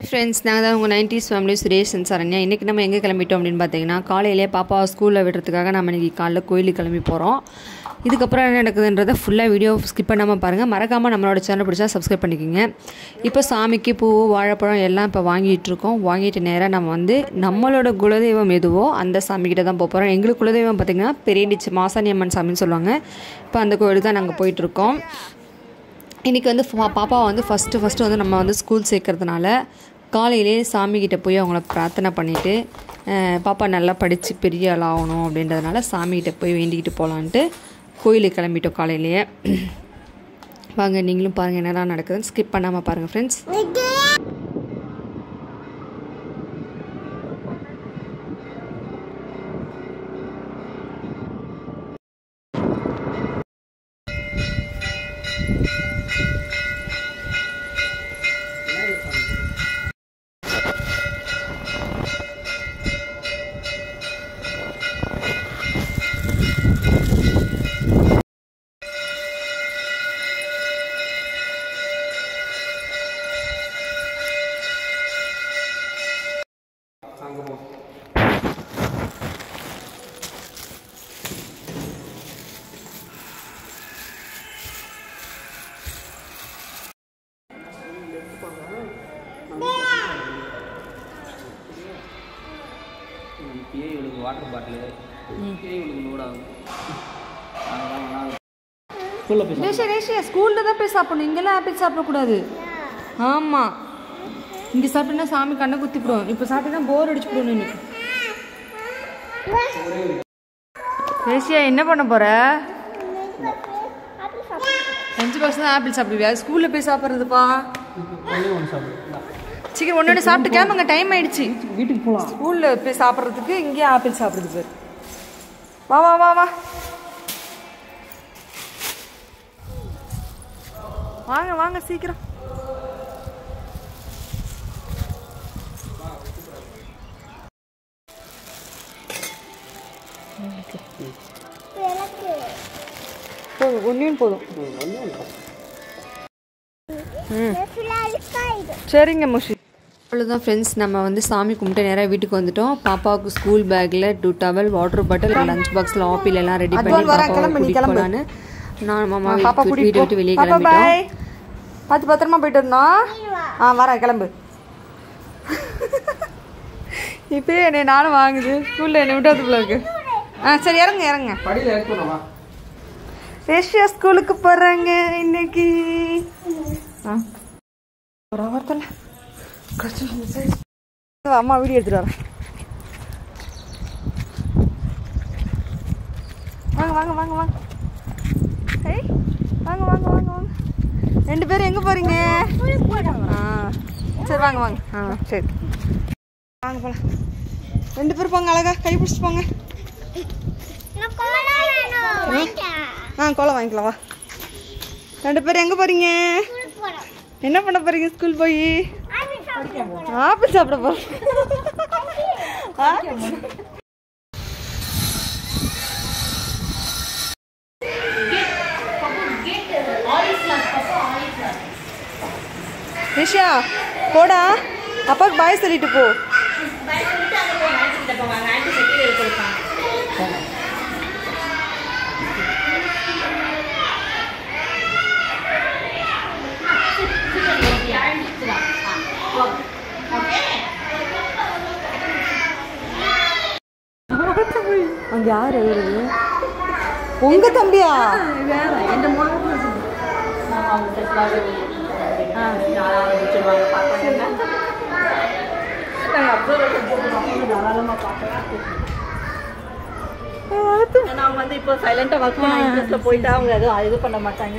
Friends, நாங்கள் தான் உங்கள் 90s family Suresh and Saranya. இன்றைக்கி நம்ம எங்கே கிளம்பிட்டோம் அப்படின்னு பார்த்தீங்கன்னா, காலையிலே பாப்பா ஸ்கூலில் விடுறதுக்காக நம்ம இன்றைக்கி காலைல கோயிலுக்கு கிளம்பி போகிறோம். இதுக்கப்புறம் என்ன நடக்குதுன்றதை ஃபுல்லாக வீடியோ ஸ்கிப் பண்ணாமல் பாருங்கள். மறக்காமல் நம்மளோட சேனல் பிடிச்சா சப்ஸ்கிரைப் பண்ணிக்கோங்க. இப்போ சாமிக்கு பூ, வாழைப்பழம் எல்லாம் இப்போ வாங்கிட்டுருக்கோம். வாங்கிட்டு நேராக நம்ம வந்து நம்மளோட குலதெய்வம் எதுவோ அந்த சாமிக்கிட்ட தான் போகிறோம். எங்களுக்கு குலதெய்வம் பார்த்திங்கன்னா பெரியடிச்சு மாசாணி அம்மன் சாமின்னு சொல்லுவாங்க. இப்போ அந்த கோயிலுக்கு தான் நாங்கள் போயிட்டுருக்கோம். இன்றைக்கி வந்து பாப்பா வந்து ஃபஸ்ட்டு வந்து நம்ம வந்து ஸ்கூல் சேர்க்கறதுனால காலையிலே சாமிக்கிட்ட போய் அவங்கள பிரார்த்தனை பண்ணிவிட்டு பாப்பா நல்லா படித்து பெரிய ஆள் ஆகணும் அப்படின்றதுனால சாமிக்கிட்ட போய் வேண்டிக்கிட்டு போகலான்ட்டு கோயிலுக்கு கிளம்பிட்டோம் காலையிலேயே. வாங்க நீங்களும் பாருங்கள் என்னெல்லாம் நடக்குதுன்னு. ஸ்கிப் பண்ணாமல் பாருங்கள் ஃப்ரெண்ட்ஸ். வாட்டர் பாட்டில் லோட் ஆகும். ஸ்கூலில் தான் போய் சாப்பிடணும், இங்கெல்லாம் ஆப்பிள் சாப்பிடக்கூடாது. ஆமாம், இங்கே சாப்பிட்டீங்கன்னா சாமி கண்ணை குத்திவிடும். இப்போ சாப்பிட்டீங்கன்னா போர் அடிச்சு போடணும். இன்னைக்கு ரேஷியா என்ன பண்ண போகிற? 5% தான் ஆப்பிள் சாப்பிடுவியா? ஸ்கூலில் போய் சாப்பிட்றதுப்பா. சீக்கிரம் ஒன்று சாப்பிட்டு கேமங்க, டைம் ஆயிடுச்சு. வீட்டுக்கு போகலாம். ஸ்கூலில் போய் சாப்பிட்றதுக்கு இங்கேயே ஆப்பிள் சாப்பிட்றது. வா வா வா வா வாங்க வாங்க சீக்கிரம். போதும், ஒன்றையும் போதும். சரிங்க முஷி. அவ்வளோதான் ஃப்ரெண்ட்ஸ், நம்ம வந்து சாமி கும்பிட்டு நேராக வீட்டுக்கு வந்துட்டோம். பாப்பாவுக்கு ஸ்கூல் பேக்கில் 2 டவல், வாட்டர் பாட்டில், லஞ்ச் பாக்ஸில் ஆப்பிள் எல்லாம் ரெடி பண்ணி போகலான்னு நான் மாமா வீட்டை விட்டு வெளியே கிளம்பிட்டோம். பார்த்து பத்திரமா போயிட்டு இருந்தோம். வரேன், கிளம்பு. இப்போ என்னை நானும் வாங்குது ஸ்கூலில் என்னை விட்டு இருக்கு. சரி இறங்க இறங்க. ரேஷியா ஸ்கூலுக்கு போகிறாங்க இன்னைக்கு. ஒரு வாரத்தில் அம்மா வீடியோ எடுத்துட்டு வரேன். வாங்க வாங்க வாங்க வாங்க. ஏய் வாங்க வாங்க வாங்க வாங்க. 2 பேரும் எங்கே போகிறீங்க? சரி வாங்க வாங்க. சரி வாங்க போகலாம். 2 பேரும் போங்க, அழகா கை பிடிச்சிட்டு போங்க. கோலம் வாங்கிக்கலாம் வா. 2 பேரும் எங்கே போகிறீங்க? என்ன பண்ண போகிறீங்க? ஸ்கூல் போய் ஆப்பிள் சாப்பிட போகிறோம். ரிஷா போடா, அப்பாவுக்கு பாய் சொல்லிட்டு போ. அங்க யாரு வருது? உங்க தம்பியா? அவங்க வந்து இப்போ சைலண்டா ஒர்க் பண்ண இன்ட்ரெஸ்ட்ல போயிட்டா அவங்க எதுவும் இது பண்ண மாட்டாங்க.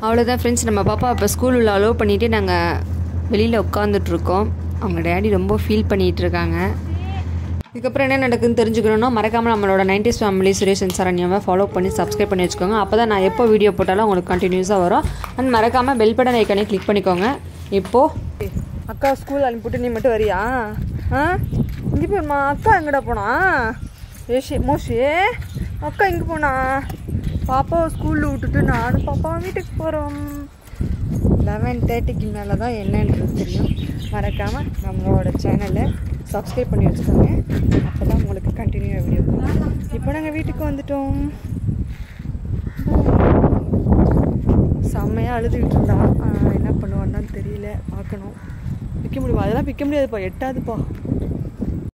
அவ்வளோதான் ஃப்ரெண்ட்ஸ், நம்ம பாப்பா இப்போ ஸ்கூலில் அலோவ் பண்ணிவிட்டு நாங்கள் வெளியில் உட்காந்துட்ருக்கோம். அவங்க டேடி ரொம்ப ஃபீல் பண்ணிகிட்டு இருக்காங்க. இதுக்கப்புறம் என்ன நடக்குதுன்னு தெரிஞ்சுக்கணுன்னா மறக்காமல் நம்மளோட 90s ஃபேமிலி சுரேஷ் அண்ட் சரண்யாவை ஃபாலோ பண்ணி சப்ஸ்கிரைப் பண்ணி வச்சுக்கோங்க. அப்போ தான் நான் எப்போ வீடியோ போட்டாலும் உங்களுக்கு கண்டினியூஸாக வரும். அண்ட் மறக்காமல் பெல் பட்டன் ஐக்கானே கிளிக் பண்ணிக்கோங்க. இப்போது அக்கா ஸ்கூல் அனுப்பிவிட்டு நீ மட்டும் வரியா? இங்கே போயிருமா? அக்கா எங்கடா போனா? ஏஷி மோஷி அக்கா எங்கே போனா? பாப்பாவை ஸ்கூலில் விட்டுட்டு நானும் பாப்பாவும் வீட்டுக்கு போகிறோம். 11:30க்கு மேலே தான் என்னன்றது தெரியும். மறக்காமல் நம்மளோட சேனலை சப்ஸ்கிரைப் பண்ணி வச்சுக்கோங்க. அப்போ தான் உங்களுக்கு கண்டினியூ வீடியோ போகும். இப்போ நாங்கள் வீட்டுக்கு வந்துட்டோம். செம்மையாக அழுதுகிட்டு இருந்தா. என்ன பண்ணுவான்னு தெரியல, பார்க்கணும். பிக்க முடியுமா? அதெல்லாம் பிக்க முடியாதுப்பா, எட்டாதுப்பா.